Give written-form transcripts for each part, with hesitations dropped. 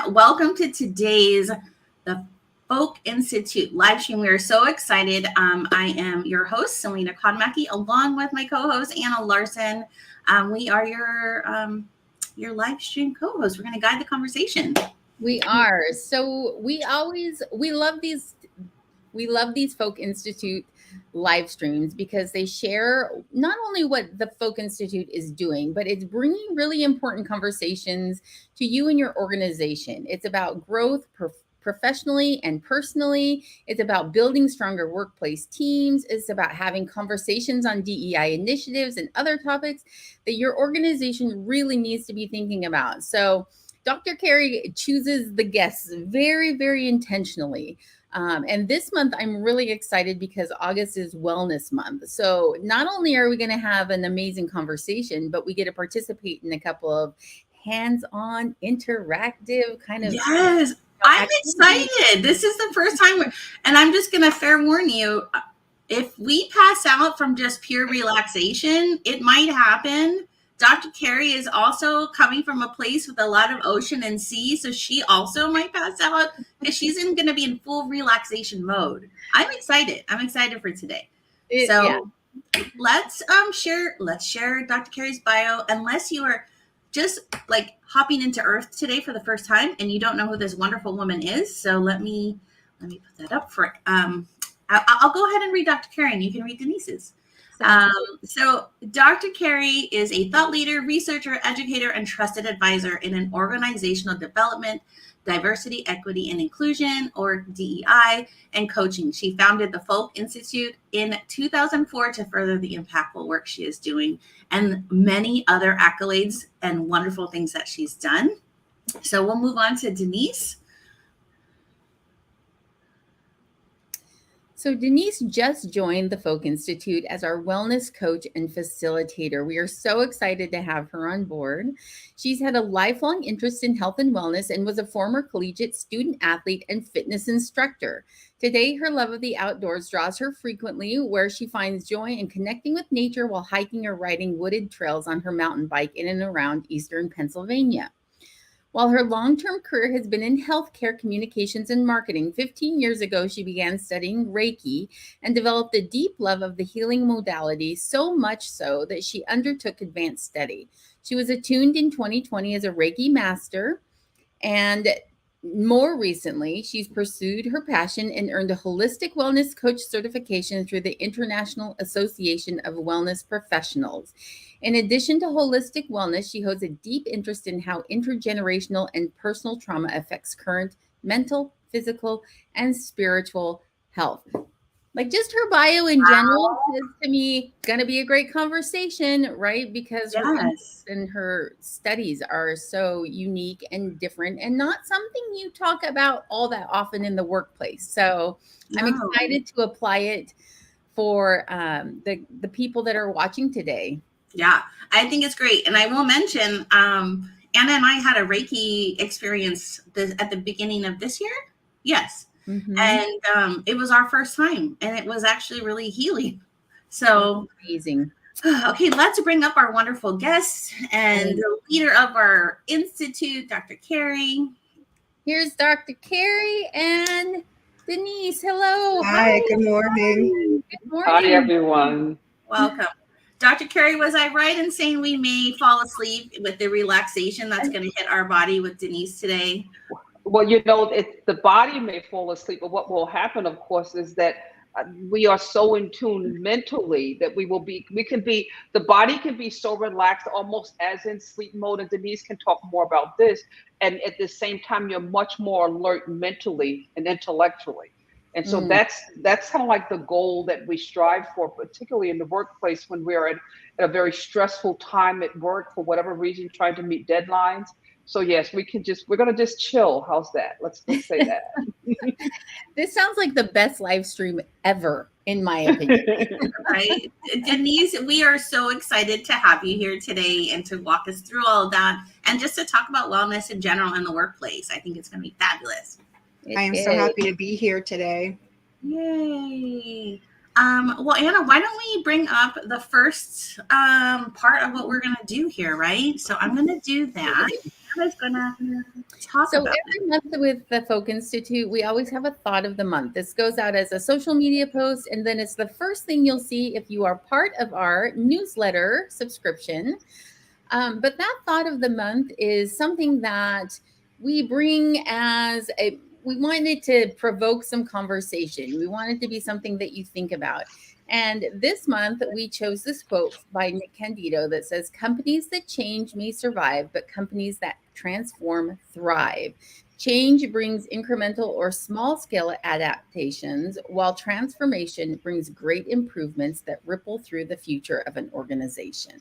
welcome to today's the Folke Institute live stream. We are so excited. I am your host, Selena Konmacki, along with my co-host, Anna Larson. We are your live stream co-host. We're going to guide the conversation. We are. So we love these Folke Institute live streams because they share not only what the Folke Institute is doing, but it's bringing really important conversations to you and your organization. It's about growth professionally and personally. It's about building stronger workplace teams. It's about having conversations on DEI initiatives and other topics that your organization really needs to be thinking about. So Dr. Carrie chooses the guests very, very intentionally. And this month, I'm really excited because August is Wellness Month. So not only are we going to have an amazing conversation, but we get to participate in a couple of hands-on, interactive kind of. Yes, I'm excited. This is the first time, and I'm just going to fair warn you, if we pass out from just pure relaxation, it might happen. Dr. Carrie is also coming from a place with a lot of ocean and sea, so she also might pass out because she's going to be in full relaxation mode. I'm excited. I'm excited for today. Let's share Dr. Carrie's bio. Unless you are just like hopping into Earth today for the first time and you don't know who this wonderful woman is, so let me put that up for. I'll go ahead and read Dr. Carrie, and you can read Denise's. So Dr. Carrie is a thought leader, researcher, educator, and trusted advisor in an organizational development, diversity, equity, and inclusion, or DEI, and coaching. She founded the Folke Institute in 2004 to further the impactful work she is doing and many other accolades and wonderful things that she's done. So we'll move on to Denise. So Denise just joined the Folke Institute as our wellness coach and facilitator. We are so excited to have her on board. She's had a lifelong interest in health and wellness and was a former collegiate student athlete and fitness instructor. Today, her love of the outdoors draws her frequently, where she finds joy in connecting with nature while hiking or riding wooded trails on her mountain bike in and around Eastern Pennsylvania. While her long-term career has been in healthcare communications and marketing, 15 years ago, she began studying Reiki and developed a deep love of the healing modality, so much so that she undertook advanced study. She was attuned in 2020 as a Reiki master, and more recently, she's pursued her passion and earned a holistic wellness coach certification through the International Association of Wellness Professionals. In addition to holistic wellness, she holds a deep interest in how intergenerational and personal trauma affects current mental, physical, and spiritual health. Like just her bio in general is to me going to be a great conversation, right? Because her interests and her studies are so unique and different and not something you talk about all that often in the workplace. So I'm excited to apply it for the people that are watching today. Yeah, I think it's great. And I will mention, Anna and I had a Reiki experience at the beginning of this year. Yes. Mm-hmm. And it was our first time, and it was actually really healing. So amazing. Okay, let's bring up our wonderful guest and the leader of our institute, Dr. Carrie. Here's Dr. Carrie and Denise. Hello. Hi, good morning. Good morning. Hi, everyone. Welcome. Dr. Carrie, was I right in saying we may fall asleep with the relaxation that's going to hit our body with Denise today? Well, the body may fall asleep, but what will happen, of course, is that we are so in tune mentally that the body can be so relaxed, almost as in sleep mode, and Denise can talk more about this. And at the same time, you're much more alert mentally and intellectually. And so that's kind of like the goal that we strive for, particularly in the workplace when we are at a very stressful time at work for whatever reason, trying to meet deadlines. So yes, we're going to just chill. How's that? Let's say that. This sounds like the best live stream ever, in my opinion. Right. Denise, we are so excited to have you here today and to walk us through all of that and just to talk about wellness in general in the workplace. I think it's going to be fabulous. I am so happy to be here today. Yay. Well, Anna, why don't we bring up the first part of what we're going to do here, right? So I'm going to do that. guys gonna talk So about? every month with the Folke Institute, we always have a thought of the month. This goes out as a social media post, and then it's the first thing you'll see if you are part of our newsletter subscription. But that thought of the month is something that we bring as we wanted to provoke some conversation. We want it to be something that you think about. And this month, we chose this quote by Nick Candido that says, "Companies that change may survive, but companies that transform thrive. Change brings incremental or small scale adaptations, while transformation brings great improvements that ripple through the future of an organization."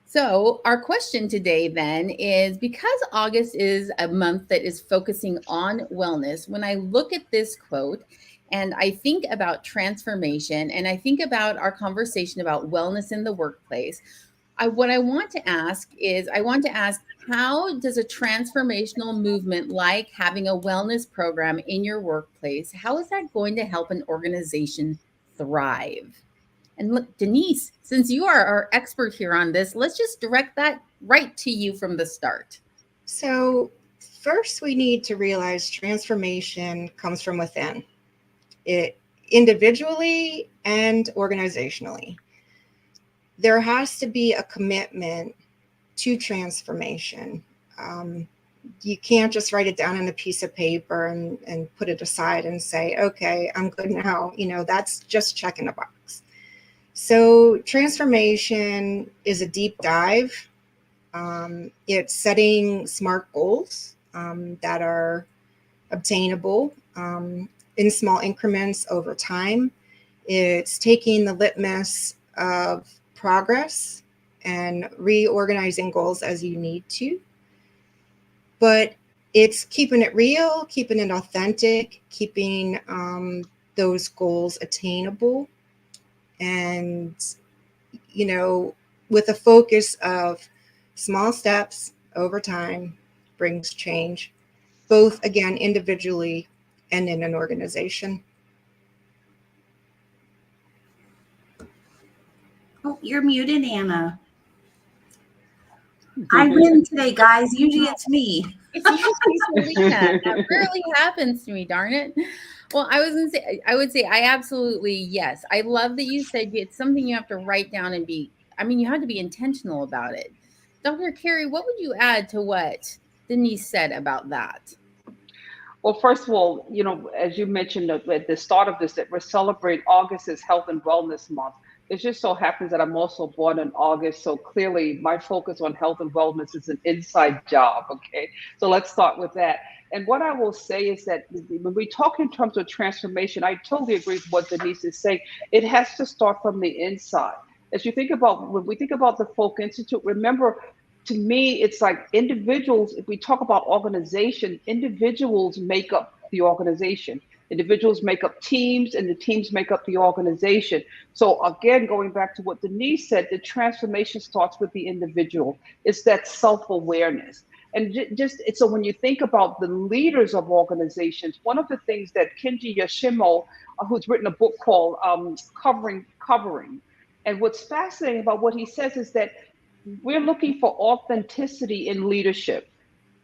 So, our question today then is, because August is a month that is focusing on wellness, when I look at this quote and I think about transformation and I think about our conversation about wellness in the workplace, what I want to ask is, how does a transformational movement like having a wellness program in your workplace, how is that going to help an organization thrive? And look, Denise, since you are our expert here on this, let's just direct that right to you from the start. So first, we need to realize transformation comes from within, it individually and organizationally. There has to be a commitment to transformation. You can't just write it down on a piece of paper and put it aside and say, okay, I'm good now. That's just checking a box. So transformation is a deep dive. It's setting smart goals that are obtainable in small increments over time. It's taking the litmus of progress and reorganizing goals as you need to. But it's keeping it real, keeping it authentic, keeping those goals attainable. And, with a focus of small steps over time brings change, both, again, individually and in an organization. Oh, you're muted, Anna. I win today, guys. Usually it's me. It's usually Selena. That rarely happens to me, darn it. Well, I would say I absolutely, yes. I love that you said it's something you have to write down and you have to be intentional about it. Dr. Carrie, what would you add to what Denise said about that? Well, first of all, as you mentioned at the start of this, that we're celebrating August is Health and Wellness Month. It just so happens that I'm also born in August. So clearly my focus on health and wellness is an inside job. Okay. So let's start with that. And what I will say is that when we talk in terms of transformation, I totally agree with what Denise is saying. It has to start from the inside. As you think about, when we think about the Folke Institute, remember, to me, it's like individuals, if we talk about organization, individuals make up the organization. Individuals make up teams, and the teams make up the organization. So again, going back to what Denise said, the transformation starts with the individual. It's that self-awareness. And so when you think about the leaders of organizations, one of the things that Kenji Yoshimo, who's written a book called Covering, and what's fascinating about what he says is that we're looking for authenticity in leadership.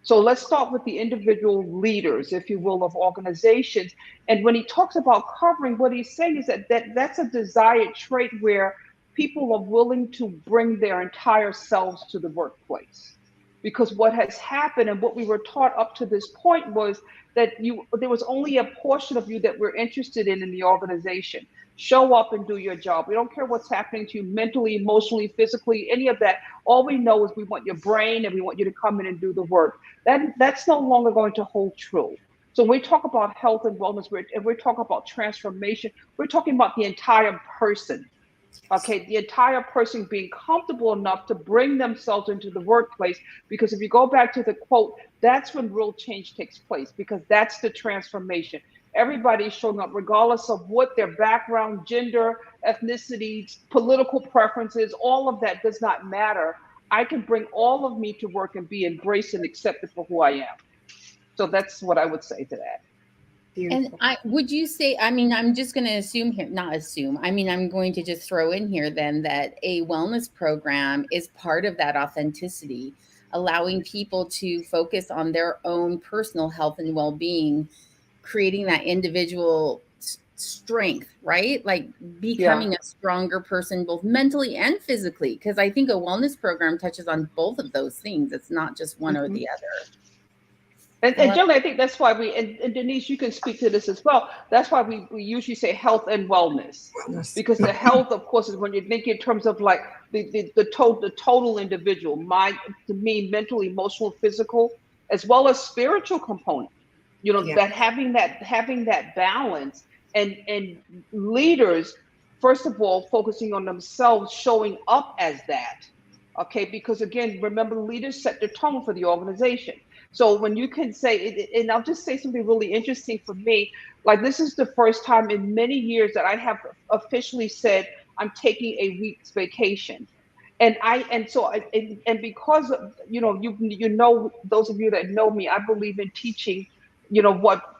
So let's start with the individual leaders, if you will, of organizations. And when he talks about covering, what he's saying is that's a desired trait where people are willing to bring their entire selves to the workplace. Because what has happened and what we were taught up to this point was that there was only a portion of you that we're interested in the organization. Show up and do your job. We don't care what's happening to you mentally, emotionally, physically, any of that. All we know is we want your brain and we want you to come in and do the work. That's no longer going to hold true. So when we talk about health and wellness, and we're talking about transformation, we're talking about the entire person. Okay, the entire person being comfortable enough to bring themselves into the workplace, because if you go back to the quote, that's when real change takes place, because that's the transformation. Everybody's showing up regardless of what their background, gender, ethnicity, political preferences, all of that does not matter. I can bring all of me to work and be embraced and accepted for who I am. So that's what I would say to that. Beautiful. And would you say, I mean, I'm just going to assume here, not assume, I mean, I'm going to just throw in here then that a wellness program is part of that authenticity, allowing people to focus on their own personal health and well-being, creating that individual strength, right? Like Yeah. becoming a stronger person, both mentally and physically. Because I think a wellness program touches on both of those things. It's not just one or the other. And generally, I think that's why and Denise, you can speak to this as well. That's why we usually say health and wellness, Wellness. because the health, of course, is when you think in terms of like the total individual, to me, mental, emotional, physical, as well as spiritual component. You know, Yeah. that having that balance, and leaders, first of all, focusing on themselves, showing up as that. Okay, because again, remember, leaders set the tone for the organization. So when you can say, and I'll just say something really interesting for me, like this is the first time in many years that I have officially said I'm taking a week's vacation. And because you know, those of you that know me, I believe in teaching,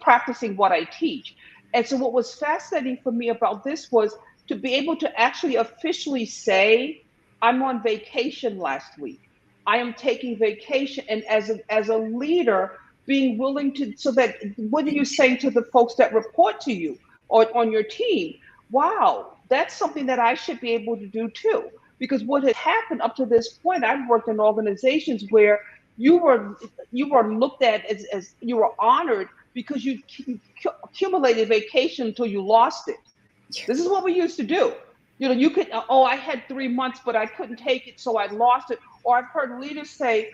practicing what I teach. And so what was fascinating for me about this was to be able to actually officially say, I'm on vacation last week. I am taking vacation, and as a leader, being willing to, so that what are you saying to the folks that report to you or on your team? Wow, that's something that I should be able to do too. Because what had happened up to this point, I've worked in organizations where you were looked at as you were honored because you accumulated vacation until you lost it. This is what we used to do. You could, oh, I had 3 months, but I couldn't take it, so I lost it. Or I've heard leaders say,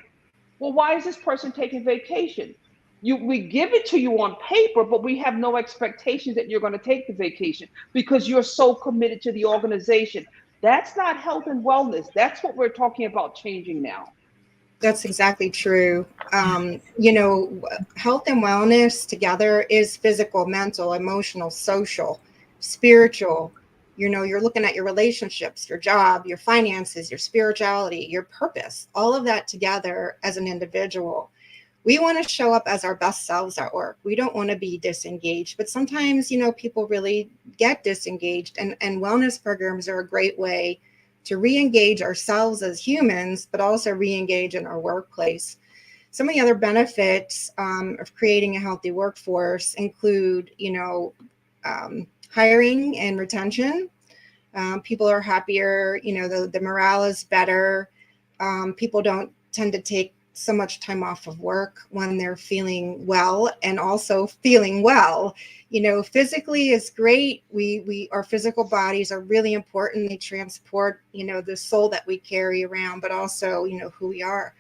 well, why is this person taking vacation? We give it to you on paper, but we have no expectations that you're going to take the vacation because you're so committed to the organization. That's not health and wellness. That's what we're talking about changing now. That's exactly true. Health and wellness together is physical, mental, emotional, social, spiritual. You're looking at your relationships, your job, your finances, your spirituality, your purpose, all of that together as an individual. We want to show up as our best selves at work. We don't want to be disengaged, but sometimes, people really get disengaged, and wellness programs are a great way to re-engage ourselves as humans, but also re-engage in our workplace. Some of the other benefits of creating a healthy workforce include, hiring and retention. People are happier, the morale is better. People don't tend to take so much time off of work when they're feeling well, and also feeling well. Physically is great. Our physical bodies are really important. They transport, the soul that we carry around, but also, who we are.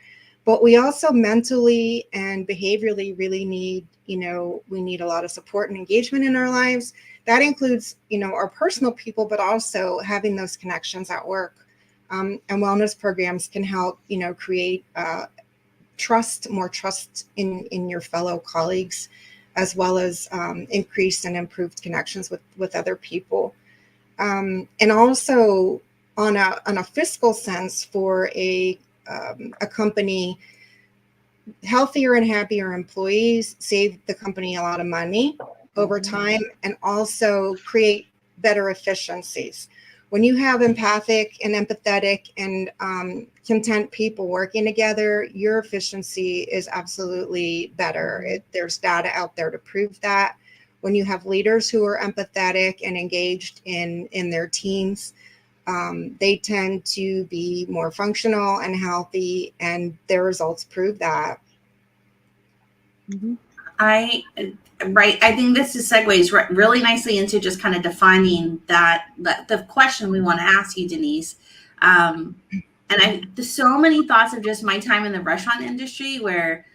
But we also mentally and behaviorally really need, we need a lot of support and engagement in our lives. That includes, our personal people, but also having those connections at work. And wellness programs can help, create more trust in your fellow colleagues, as well as increased and improved connections with other people. And also on a fiscal sense, for a company, healthier and happier employees save the company a lot of money over time, and also create better efficiencies. When you have empathic and empathetic and content people working together, your efficiency is absolutely better. There's data out there to prove that. When you have leaders who are empathetic and engaged in their teams, they tend to be more functional and healthy, and their results prove that. Mm-hmm. I think this segues really nicely into just kind of defining that the question we want to ask you, Denise. And there's so many thoughts of just my time in the restaurant industry where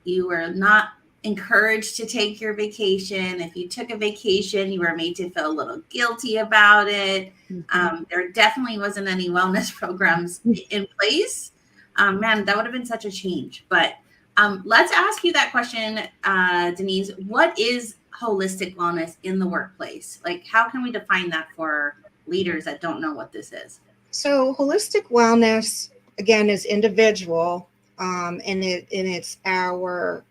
you were not encouraged to take your vacation. If you took a vacation, you were made to feel a little guilty about it. There definitely wasn't any wellness programs in place. Man, that would have been such a change. But let's ask you that question, Denise. What is holistic wellness in the workplace? Like, how can we define that for leaders that don't know what this is? So holistic wellness, again, is individual, and it's our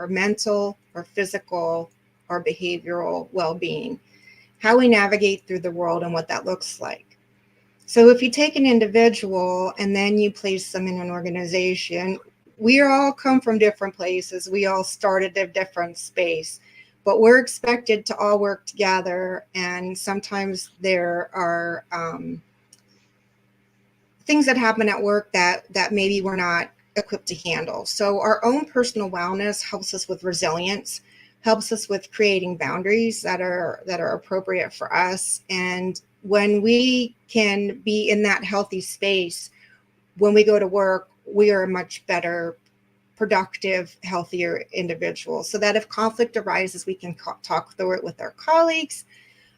mental, our physical, our behavioral well-being, how we navigate through the world and what that looks like. So if you take an individual and then you place them in an organization, we all come from different places. We all start at a different space, but we're expected to all work together. And sometimes there are things that happen at work that maybe we're not equipped to handle. So our own personal wellness helps us with resilience, helps us with creating boundaries that are appropriate for us. And when we can be in that healthy space, when we go to work, we are a much better, productive, healthier individual. So that if conflict arises, we can talk through it with our colleagues.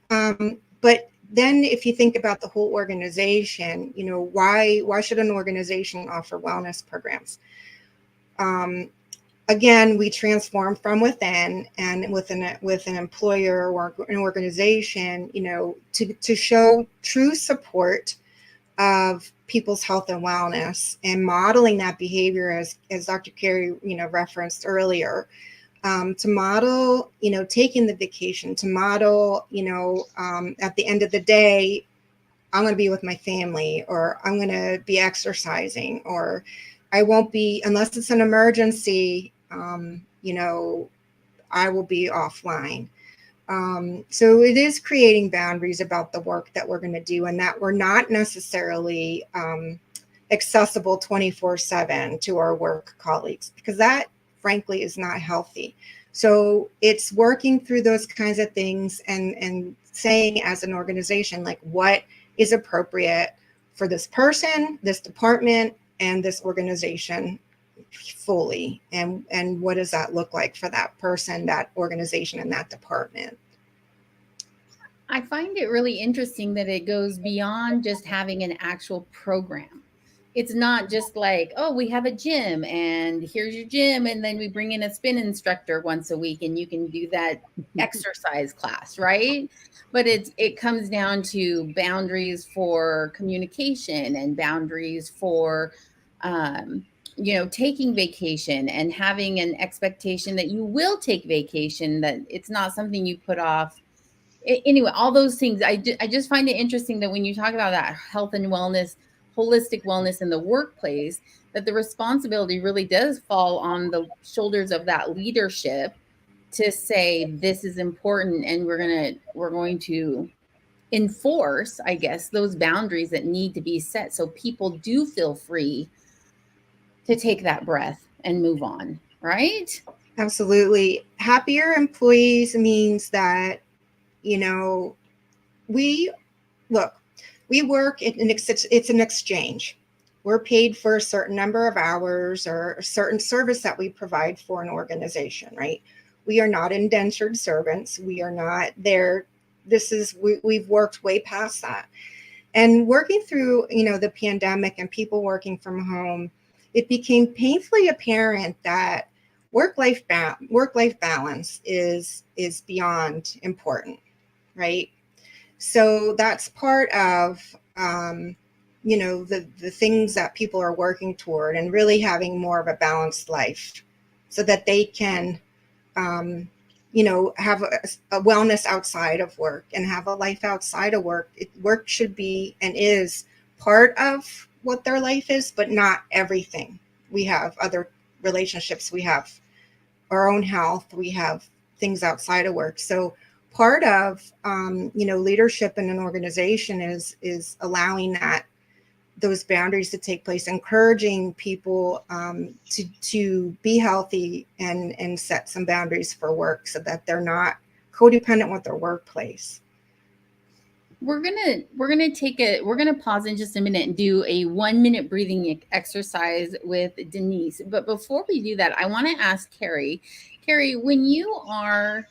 But then if you think about the whole organization, you know, why should an organization offer wellness programs? Again, we transform from within, and with an employer or an organization, you know, to show true support of people's health and wellness, and modeling that behavior as Dr. Carrie, you know, referenced earlier, to model, you know, taking the vacation, to model, you know, at the end of the day, I'm going to be with my family, or I'm going to be exercising, or I won't be, unless it's an emergency, you know, I will be offline. So it is creating boundaries about the work that we're going to do, and that we're not necessarily accessible 24/7 to our work colleagues, because that frankly is not healthy. So it's working through those kinds of things and saying as an organization, like, what is appropriate for this person, this department, and this organization fully, and what does that look like for that person, that organization, and that department. I find it really interesting that it goes beyond just having an actual program. It's not just like, oh, we have a gym and here's your gym, and then we bring in a spin instructor once a week and you can do that exercise class, right? But it comes down to boundaries for communication and boundaries for you know, taking vacation, and having an expectation that you will take vacation, that it's not something you put off. Anyway, all those things, I just find it interesting that when you talk about that health and wellness, holistic wellness in the workplace, that the responsibility really does fall on the shoulders of that leadership to say, this is important, and we're going to enforce, I guess, those boundaries that need to be set so people do feel free to take that breath and move on, right? Absolutely. Happier employees means that, you know, we work, it's an exchange. We're paid for a certain number of hours or a certain service that we provide for an organization, right? We are not indentured servants. We are not there. We've worked way past that. And working through, you know, the pandemic and people working from home, it became painfully apparent that work-life balance is beyond important, right? So that's part of, you know, the things that people are working toward, and really having more of a balanced life so that they can, you know, have a wellness outside of work and have a life outside of work. Work should be and is part of what their life is, but not everything. We have other relationships, we have our own health, we have things outside of work. So part of, you know, leadership in an organization is allowing those boundaries to take place, encouraging people to be healthy and set some boundaries for work so that they're not codependent with their workplace. We're gonna pause in just a minute and do a 1-minute breathing exercise with Denise. But before we do that, I want to ask Carrie, when you are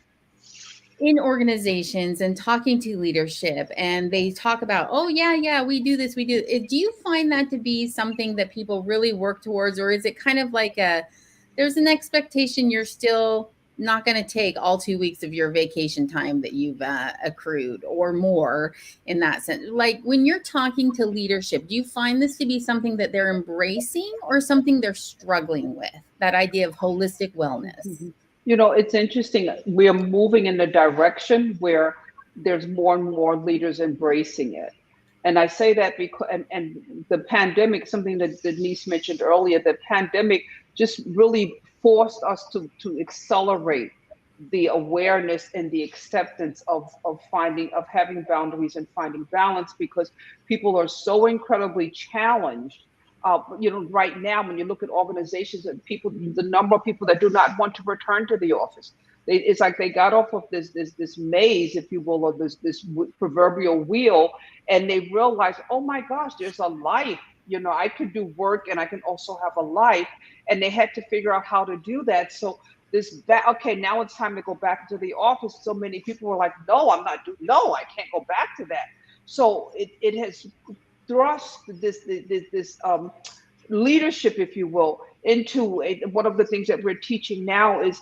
in organizations and talking to leadership, and they talk about, oh yeah, we do this, do you find that to be something that people really work towards, or is it kind of like there's an expectation you're still not going to take all 2 weeks of your vacation time that you've accrued or more, in that sense? Like, when you're talking to leadership, do you find this to be something that they're embracing or something they're struggling with, that idea of holistic wellness? It's interesting. We are moving in a direction where there's more and more leaders embracing it. And I say that because, and the pandemic, something that Denise mentioned earlier, the pandemic just really forced us to accelerate the awareness and the acceptance of having boundaries and finding balance, because people are so incredibly challenged. Right now, when you look at organizations and people, the number of people that do not want to return to the office, it's like they got off of this maze, if you will, or this proverbial wheel, and they realized, oh my gosh, there's a life. I could do work and I can also have a life, and they had to figure out how to do that. So okay, now it's time to go back to the office. So many people were like, no, I can't go back to that. So it has thrust this leadership, if you will, into one of the things that we're teaching now is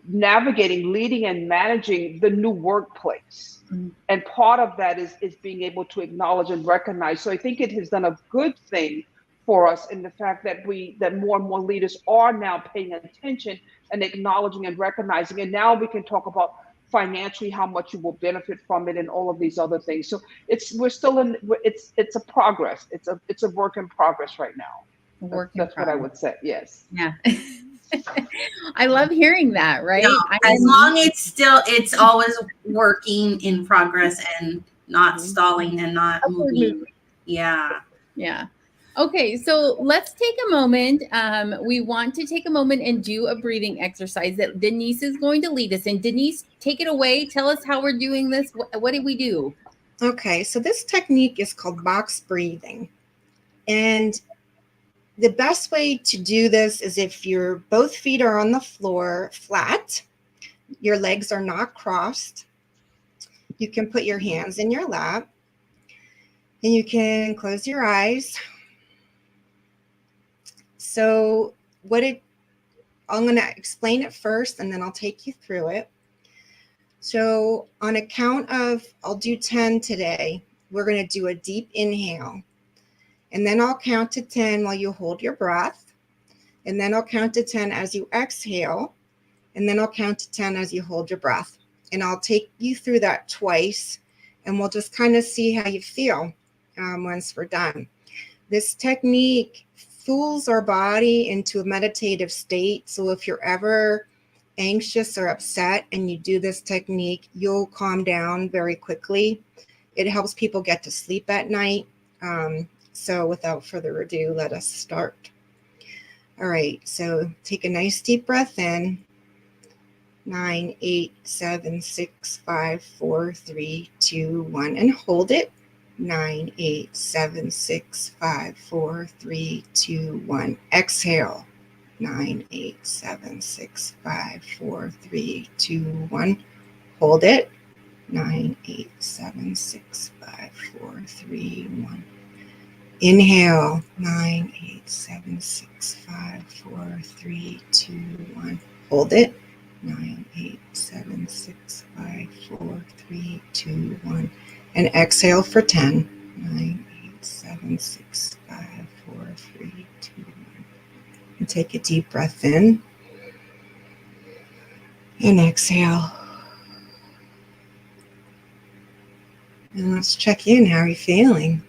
navigating, leading, and managing the new workplace. Mm-hmm. And part of that is being able to acknowledge and recognize. So I think it has done a good thing for us in the fact that more and more leaders are now paying attention and acknowledging and recognizing. And now we can talk about financially how much you will benefit from it and all of these other things. So it's a progress. It's a work in progress right now. That's what I would say. Yes. Yeah. I love hearing that, right? No, as long as it's always working in progress and not stalling and not moving. Yeah. Yeah. Okay, so let's take a moment. We want to take a moment and do a breathing exercise that Denise is going to lead us in. Denise, take it away. Tell us how we're doing this. What did we do? Okay, so this technique is called box breathing. And the best way to do this is if your both feet are on the floor flat, your legs are not crossed. You can put your hands in your lap and you can close your eyes. So I'm going to explain it first and then I'll take you through it. So on a count of, I'll do 10 today. We're going to do a deep inhale. And then I'll count to 10 while you hold your breath. And then I'll count to 10 as you exhale. And then I'll count to 10 as you hold your breath. And I'll take you through that twice. And we'll just kind of see how you feel once we're done. This technique fools our body into a meditative state. So if you're ever anxious or upset and you do this technique, you'll calm down very quickly. It helps people get to sleep at night. So without further ado, let us start. All right, so take a nice deep breath in. 9, 8, 7, 6, 5, 4, 3, 2, 1, and hold it. 9, 8, 7, 6, 5, 4, 3, 2, 1. Exhale. 9, 8, 7, 6, 5, 4, 3, 2, 1. Hold it. 9, 8, 7, 6, 5, 4, 3, 1. Inhale. 9, 8, 7, 6, 5, 4, 3, 2, 1. Hold it. 9, 8, 7, 6, 5, 4, 3, 2, 1. And exhale for 10. 9, 8, 7, 6, 5, 4, 3, 2, 1. And take a deep breath in. And exhale. And let's check in. How are you feeling?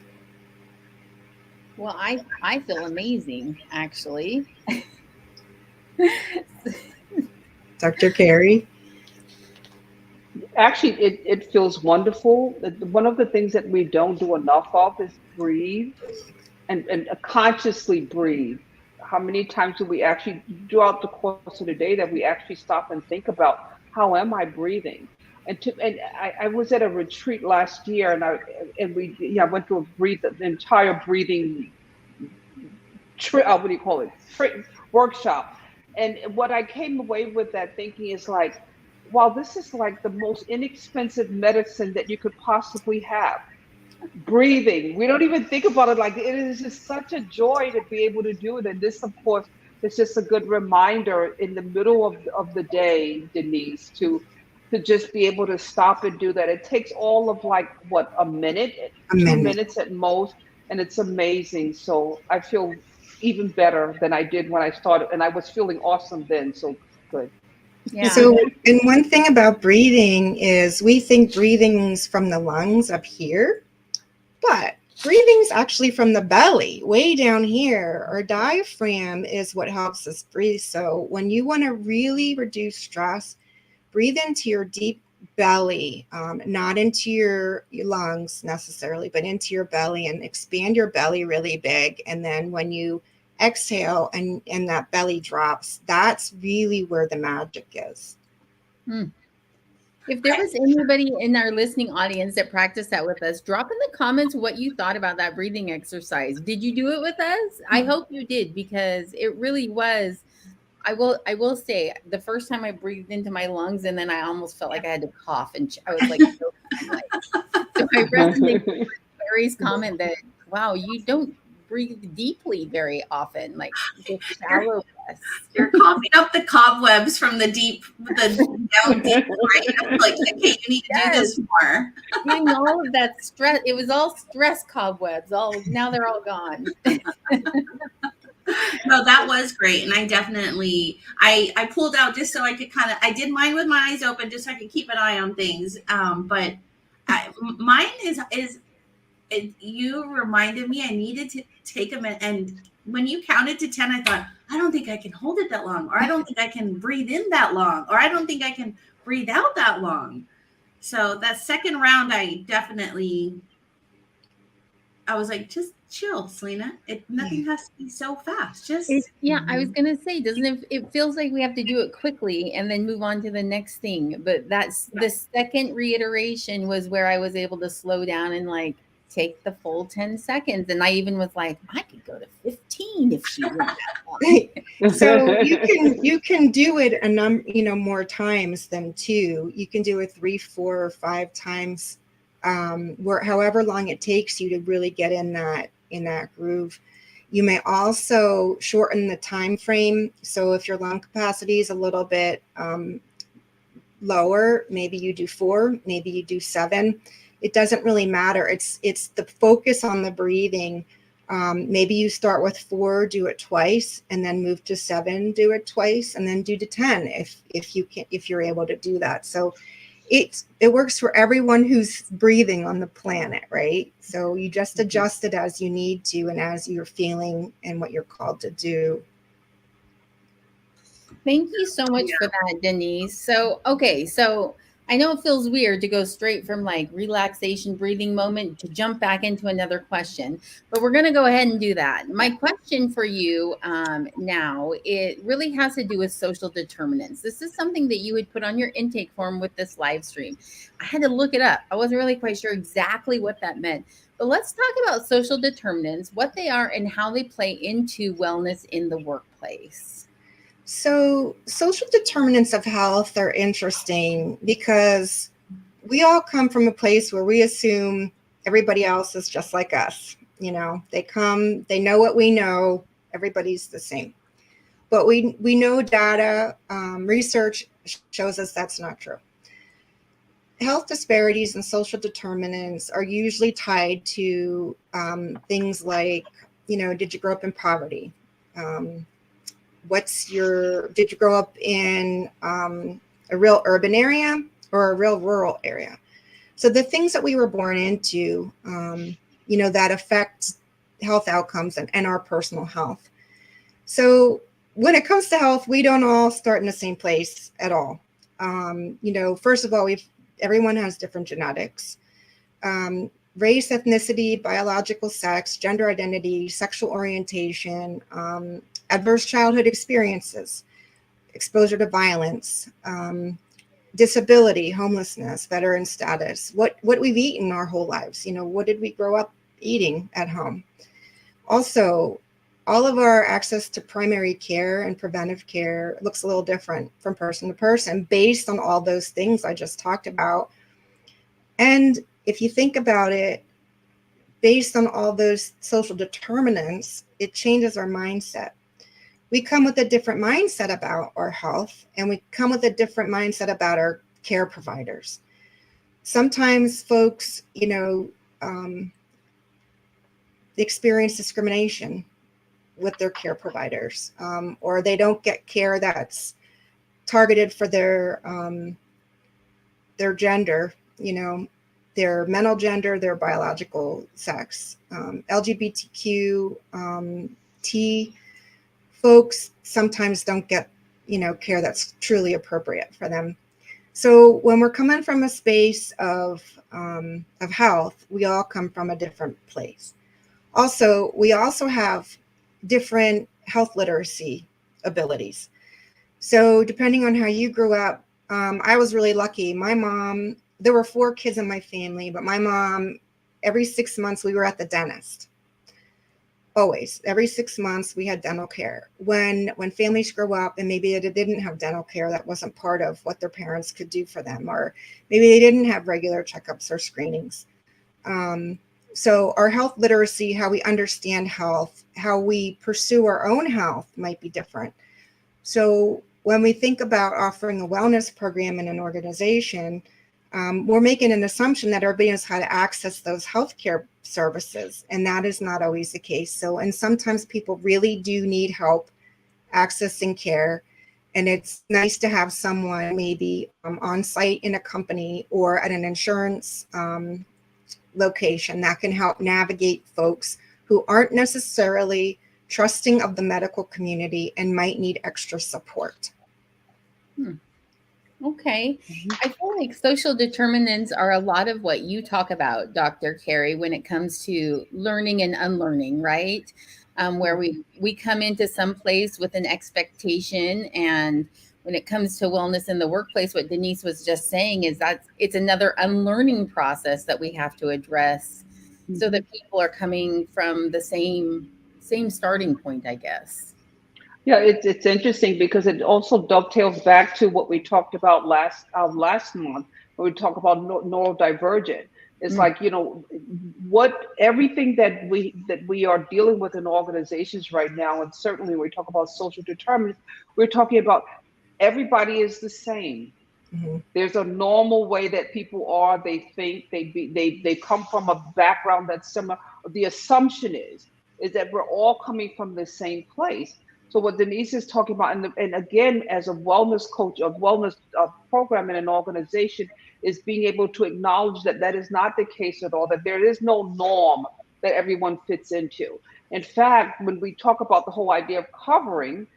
Well, I feel amazing, actually. Dr. Carrie? Actually, it feels wonderful. One of the things that we don't do enough of is breathe and consciously breathe. How many times do we actually, throughout the course of the day, that we actually stop and think about, how am I breathing? And I was at a retreat last year, and I went through the entire breathing workshop. And what I came away with that thinking is like, wow, this is like the most inexpensive medicine that you could possibly have. Breathing. We don't even think about it like it is just such a joy to be able to do it. And this, of course, is just a good reminder in the middle of the day, Denise, to just be able to stop and do that. It takes all of a minute, 2 minutes at most, and it's amazing. So I feel even better than I did when I started, and I was feeling awesome then. So good. Yeah. So, and one thing about breathing is we think breathing's from the lungs up here, but breathing's actually from the belly, way down here. Our diaphragm is what helps us breathe. So when you want to really reduce stress, breathe into your deep belly, not into your lungs necessarily, but into your belly, and expand your belly really big. And then when you exhale and that belly drops, that's really where the magic is. If there was anybody in our listening audience that practiced that with us, drop in the comments what you thought about that breathing exercise. Did you do it with us? I hope you did, because it really was. I will say, the first time I breathed into my lungs, and then I almost felt like I had to cough, and I was like, so I resonate with Carrie's comment that, wow, you don't breathe deeply very often, like just shallow breaths. You're coughing up the cobwebs from the down deep, right? Like, okay, you need to do this more. Getting all of that stress, it was all stress cobwebs. Now they're all gone. No, that was great. And I definitely, I pulled out just so I could I did mine with my eyes open just so I could keep an eye on things. But mine is you reminded me I needed to take a minute. And when you counted to 10, I thought, I don't think I can hold it that long, or I don't think I can breathe in that long, or I don't think I can breathe out that long. So that second round, I was like, just chill, Selena. Nothing has to be so fast. Yeah, I was gonna say, doesn't it feels like we have to do it quickly and then move on to the next thing. But that's the second reiteration was where I was able to slow down and like take the full 10 seconds. And I even was like, I could go to 15 if she went that long. So you can do it a number, more times than 2. You can do it 3, 4, or 5 times, where however long it takes you to really get in that groove. You may also shorten the time frame. So if your lung capacity is a little bit lower, maybe you do 4, maybe you do 7. It doesn't really matter. It's the focus on the breathing. Maybe you start with 4, do it twice, and then move to 7, do it twice, and then do to 10 if you're able to do that. So it works for everyone who's breathing on the planet, right? So you just adjust it as you need to and as you're feeling and what you're called to do. Thank you so much for that, Denise. So I know it feels weird to go straight from like relaxation breathing moment to jump back into another question, but we're going to go ahead and do that. My question for you now, it really has to do with social determinants. This is something that you would put on your intake form with this live stream. I had to look it up. I wasn't really quite sure exactly what that meant, but let's talk about social determinants, what they are and how they play into wellness in the workplace. So social determinants of health are interesting because we all come from a place where we assume everybody else is just like us. They know what we know, everybody's the same. But we know data, research shows us that's not true. Health disparities and social determinants are usually tied to things like, did you grow up in poverty? Did you grow up in a real urban area or a real rural area? So the things that we were born into, that affect health outcomes and our personal health. So when it comes to health, we don't all start in the same place at all. First of all, everyone has different genetics. Race, ethnicity, biological sex, gender identity, sexual orientation, adverse childhood experiences, exposure to violence, disability, homelessness, veteran status, what we've eaten our whole lives. What did we grow up eating at home? Also, all of our access to primary care and preventive care looks a little different from person to person based on all those things I just talked about. And if you think about it, based on all those social determinants, it changes our mindset. We come with a different mindset about our health, and we come with a different mindset about our care providers. Sometimes folks, experience discrimination with their care providers, or they don't get care that's targeted for their gender, their mental gender, their biological sex. LGBTQ T folks sometimes don't get, care that's truly appropriate for them. So when we're coming from a space of health, we all come from a different place. Also, we also have different health literacy abilities. So depending on how you grew up, I was really lucky. My mom, there were 4 kids in my family, but my mom, every 6 months we were at the dentist. Always, every 6 months we had dental care. When families grow up and maybe they didn't have dental care, that wasn't part of what their parents could do for them, or maybe they didn't have regular checkups or screenings. So our health literacy, how we understand health, how we pursue our own health might be different. So when we think about offering a wellness program in an organization, we're making an assumption that everybody knows how to access those healthcare services, and that is not always the case. So, and sometimes people really do need help accessing care, and it's nice to have someone maybe on site in a company or at an insurance location that can help navigate folks who aren't necessarily trusting of the medical community and might need extra support. Okay. I feel like social determinants are a lot of what you talk about, Dr. Carrie, when it comes to learning and unlearning, right? Where we come into some place with an expectation, and when it comes to wellness in the workplace, what Denise was just saying is that it's another unlearning process that we have to address, so that people are coming from the same starting point, I guess. Yeah, it's interesting because it also dovetails back to what we talked about last month when we talk about neurodivergent. It's like, what everything that we are dealing with in organizations right now, and certainly when we talk about social determinants, we're talking about everybody is the same. There's a normal way that people are. They think they come from a background that's similar. The assumption is that we're all coming from the same place. So what Denise is talking about, and again, as a wellness coach, a wellness program in an organization, is being able to acknowledge that that is not the case at all, that there is no norm that everyone fits into. In fact, when we talk about the whole idea of covering,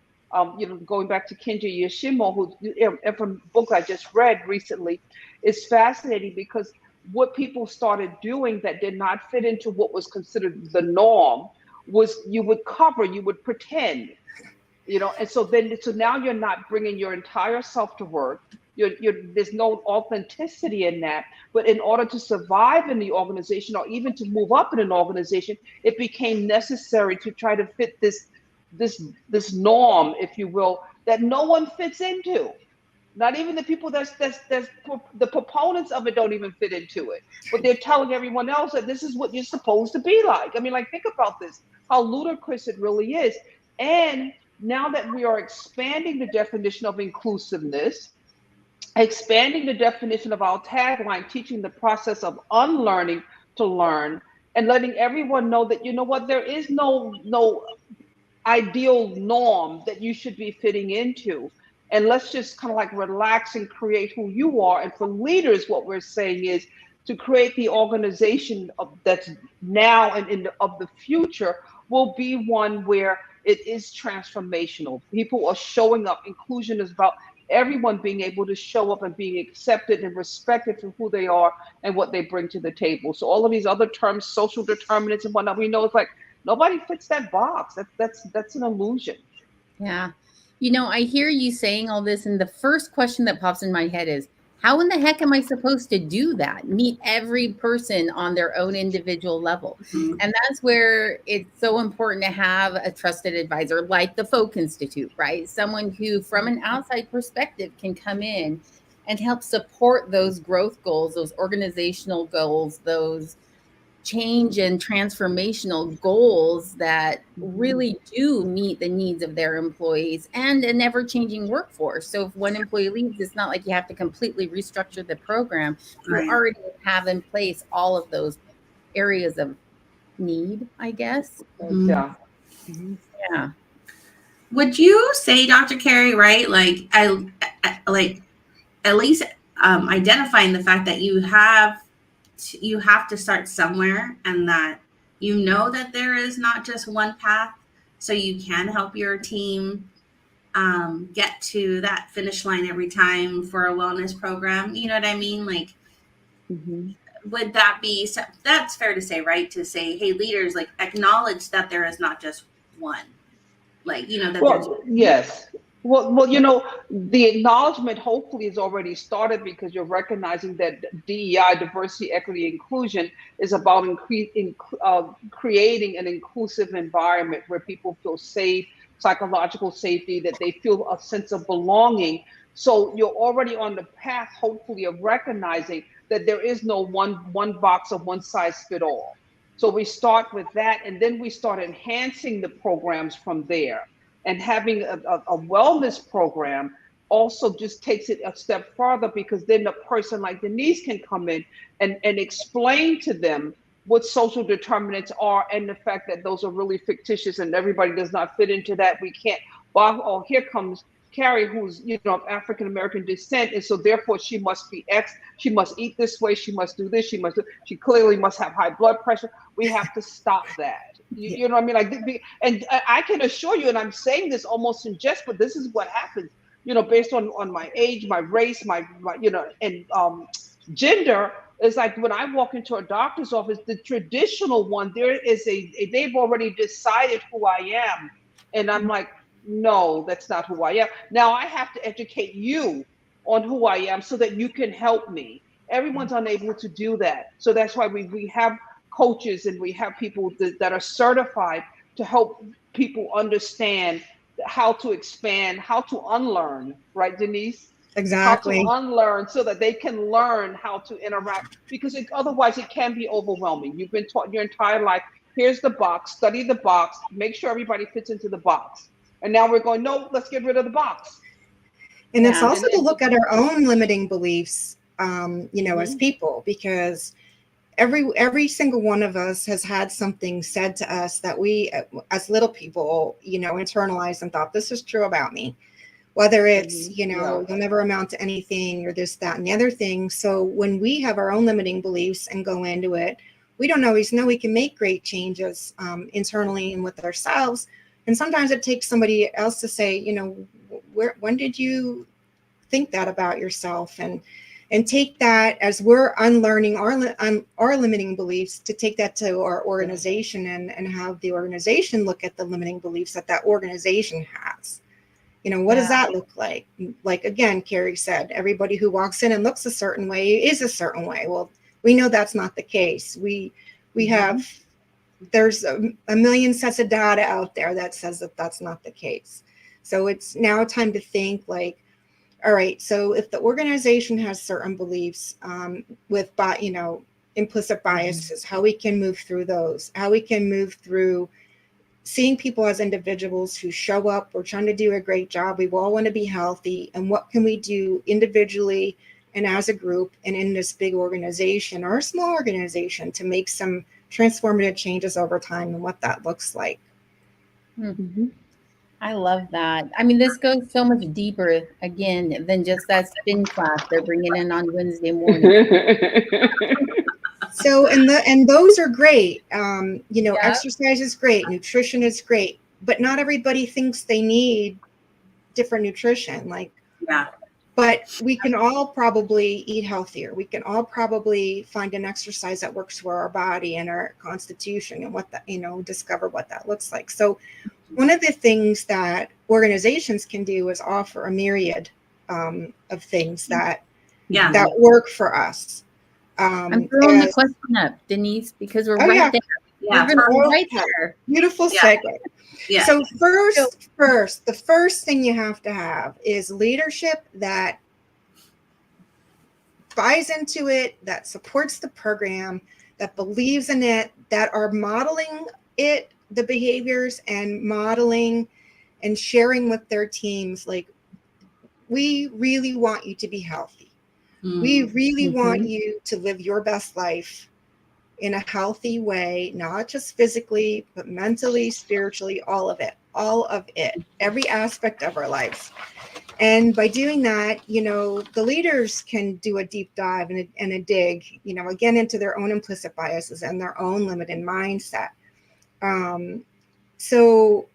going back to Kenji Yoshimo, who from a book I just read recently, is fascinating because what people started doing that did not fit into what was considered the norm was you would cover, you would pretend, and so now you're not bringing your entire self to work. There's no authenticity in that. But in order to survive in the organization, or even to move up in an organization, it became necessary to try to fit this norm, if you will, that no one fits into. Not even the people that's the proponents of it don't even fit into it. But they're telling everyone else that this is what you're supposed to be like. I mean, like, think about this, how ludicrous it really is. And now that we are expanding the definition of inclusiveness, expanding the definition of our tagline, teaching the process of unlearning to learn, and letting everyone know that, there is no ideal norm that you should be fitting into. And let's just kind of like relax and create who you are. And for leaders, what we're saying is to create the organization that's now and of the future will be one where it is transformational. People are showing up. Inclusion is about everyone being able to show up and being accepted and respected for who they are and what they bring to the table. So all of these other terms, social determinants and whatnot, we know it's like nobody fits that box. That's an illusion. Yeah. I hear you saying all this, and the first question that pops in my head is, how in the heck am I supposed to do that? Meet every person on their own individual level. And that's where it's so important to have a trusted advisor like the Folke Institute, right? Someone who, from an outside perspective, can come in and help support those growth goals, those organizational goals, those change and transformational goals that really do meet the needs of their employees and an ever-changing workforce. So if one employee leaves, it's not like you have to completely restructure the program. You already have in place all of those areas of need, I guess. Yeah. Yeah. would you say, Dr. Carrie, right? Like, I like at least identifying the fact that you have to start somewhere, and that you know that there is not just one path, so you can help your team get to that finish line every time for a wellness program. You know what I mean? Like, Mhm. would that be, that's fair to say, right? To say, hey, leaders, like, acknowledge that there is not just one, like, that there's. Well, yes. Well, the acknowledgement hopefully is already started because you're recognizing that DEI, diversity, equity, inclusion, is about creating an inclusive environment where people feel safe, psychological safety, that they feel a sense of belonging. So you're already on the path, hopefully, of recognizing that there is no one box of one size fit all. So we start with that, and then we start enhancing the programs from there. And having a wellness program also just takes it a step further, because then a person like Denise can come in and explain to them what social determinants are, and the fact that those are really fictitious and everybody does not fit into that. We can't, well, oh, here comes Carrie, who's of African American descent, and so therefore she must be X. She must eat this way. She must do this. She clearly must have high blood pressure. We have to stop that. You know what I mean? Like, and I can assure you, and I'm saying this almost in jest, but this is what happens. Based on my age, my race, my and gender. Is like when I walk into a doctor's office, the traditional one, there is they've already decided who I am, and I'm like, no, that's not who I am. Now I have to educate you on who I am so that you can help me. Everyone's unable to do that. So that's why we have coaches, and we have people that are certified to help people understand how to expand, how to unlearn, right, Denise? Exactly. How to unlearn so that they can learn how to interact, because otherwise it can be overwhelming. You've been taught your entire life, here's the box, study the box, make sure everybody fits into the box. And now we're going, no, let's get rid of the box. And it's also to look at our own limiting beliefs, as people, because every single one of us has had something said to us that we, as little people, internalized and thought, this is true about me. Whether it's, you'll never amount to anything, or this, that, and the other thing. So when we have our own limiting beliefs and go into it, we don't always know we can make great changes internally and with ourselves. And sometimes it takes somebody else to say, when did you think that about yourself? And take that as we're unlearning our limiting beliefs, to take that to our organization and have the organization look at the limiting beliefs that organization has. What does that look like? Like, again, Carrie said, everybody who walks in and looks a certain way is a certain way. Well, we know that's not the case. We have, there's a million sets of data out there that says that that's not the case. So it's now time to think like, all right, so if the organization has certain beliefs with, implicit biases, how we can move through those, how we can move through seeing people as individuals who show up, we're trying to do a great job, we all want to be healthy, and what can we do individually and as a group and in this big organization or a small organization to make some transformative changes over time, and what that looks like. Mm-hmm. I love that. I mean, this goes so much deeper, again, than just that spin class they're bringing in on Wednesday morning. So, and those are great. Exercise is great. Nutrition is great. But not everybody thinks they need different nutrition. But we can all probably eat healthier. We can all probably find an exercise that works for our body and our constitution, and what that, discover what that looks like. So one of the things that organizations can do is offer a myriad of things that work for us. I'm throwing the question up, Denise, because we're right there. Yeah, we're right there. Beautiful segue. Yeah. So first, the first thing you have to have is leadership that buys into it, that supports the program, that believes in it, that are modeling it, the behaviors, and modeling and sharing with their teams. Like, we really want you to be healthy. We really want you to live your best life in a healthy way, not just physically, but mentally, spiritually, all of it. all of it, every aspect of our lives. And by doing that, the leaders can do a deep dive and a dig, again, into their own implicit biases and their own limited mindset. So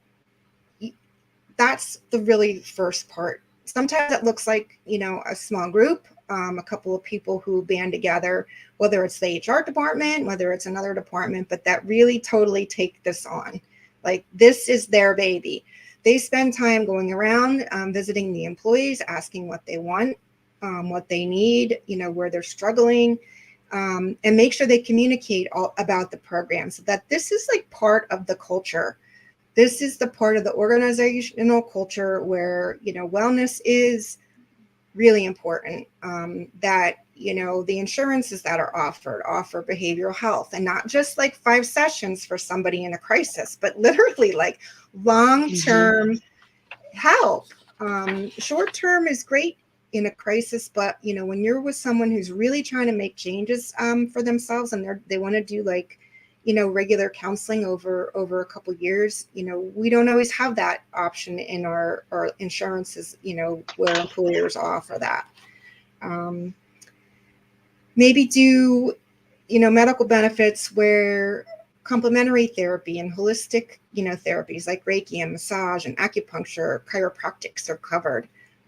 that's the really first part. Sometimes it looks like, a small group, a couple of people who band together, whether it's the HR department, whether it's another department, but that really totally take this on. Like, this is their baby. They spend time going around, visiting the employees, asking what they want, what they need, where they're struggling, and make sure they communicate all about the program, so that this is like part of the culture. This is the part of the organizational culture where, wellness is really important, that, the insurances that are offer behavioral health, and not just like 5 sessions for somebody in a crisis, but literally like long-term help. Short-term is great in a crisis, but, when you're with someone who's really trying to make changes for themselves, and they want to do like, regular counseling over a couple of years, we don't always have that option in our insurances, where employers offer that. Maybe do, medical benefits where complementary therapy and holistic, therapies like Reiki and massage and acupuncture, chiropractics are covered.